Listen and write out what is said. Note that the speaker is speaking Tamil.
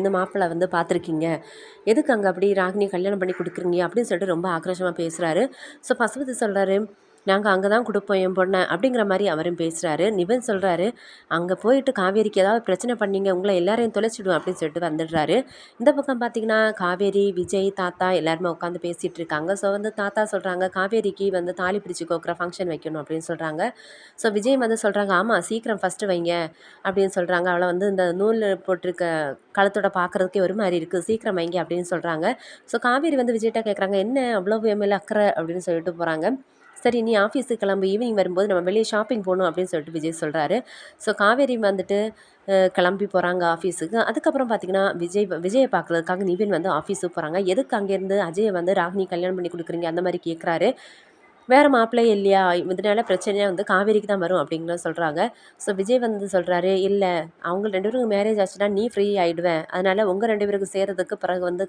இந்த மாப்பிள்ளை வந்து பார்த்துருக்கீங்க. எதுக்கு அங்கே அப்படி ராகினி கல்யாணம் பண்ணி கொடுக்குறீங்க அப்படின்னு சொல்லிட்டு ரொம்ப ஆக்ரோஷமாக பேசுகிறாரு. ஸோ பசுபதி சொல்கிறாரு, நாங்கள் அங்கே தான் கொடுப்போம் என் பொண்ணை அப்படிங்கிற மாதிரி அவரும் பேசுகிறாரு. நிபன் சொல்கிறாரு, அங்கே போயிட்டு காவேரிக்கு ஏதாவது பிரச்சனை பண்ணீங்க உங்களை எல்லாரையும் தொலைச்சிடுவேன் அப்படின்னு சொல்லிட்டு வந்துடுறாரு. இந்த பக்கம் பார்த்தீங்கன்னா காவேரி, விஜய், தாத்தா எல்லாருமே உட்காந்து பேசிகிட்டு இருக்காங்க. ஸோ வந்து தாத்தா சொல்கிறாங்க, காவேரிக்கு வந்து தாலி பிரித்து கோக்குற ஃபங்க்ஷன் வைக்கணும் அப்படின்னு சொல்கிறாங்க. ஸோ விஜய் வந்து சொல்கிறாங்க, ஆமாம் சீக்கிரம் ஃபஸ்ட்டு வைங்க அப்படின்னு சொல்கிறாங்க. அவளை வந்து இந்த நூல் போட்டிருக்க கழுத்தோட பார்க்குறதுக்கே ஒரு மாதிரி இருக்குது, சீக்கிரம் வைங்க அப்படின்னு சொல்கிறாங்க. ஸோ காவேரி வந்து விஜய்கிட்ட கேட்குறாங்க, என்ன அவ்வளவு என் மேலே அக்கறை அப்படின்னு சொல்லிட்டு போகிறாங்க. சரி நீ ஆஃபீஸுக்கு கிளம்பு, ஈவினிங் வரும்போது நம்ம வெளியே ஷாப்பிங் போகணும் அப்படின்னு சொல்லிட்டு விஜய் சொல்கிறாரு. ஸோ காவேரி வந்துட்டு கிளம்பி போகிறாங்க ஆஃபீஸுக்கு. அதுக்கப்புறம் பார்த்தீங்கன்னா விஜயை பார்க்குறதுக்காக நிவின் வந்து ஆஃபீஸுக்கு போகிறாங்க. எதுக்கு அங்கேருந்து அஜயை வந்து ராகினி கல்யாணம் பண்ணி கொடுக்குறீங்க அந்த மாதிரி கேட்குறாரு. வேறு மாப்பிள்ளையே இல்லையா, இதனால பிரச்சனையாக வந்து காவேரிக்கு தான் வரும் அப்படிங்கிற சொல்கிறாங்க. ஸோ விஜய் வந்து சொல்கிறாரு, இல்லை அவங்க 2 பேருக்கும் மேரேஜ் ஆச்சுன்னா நீ ஃப்ரீ ஆகிடுவேன், அதனால் உங்கள் 2 பேருக்கு சேர்கிறதுக்கு பிறகு வந்து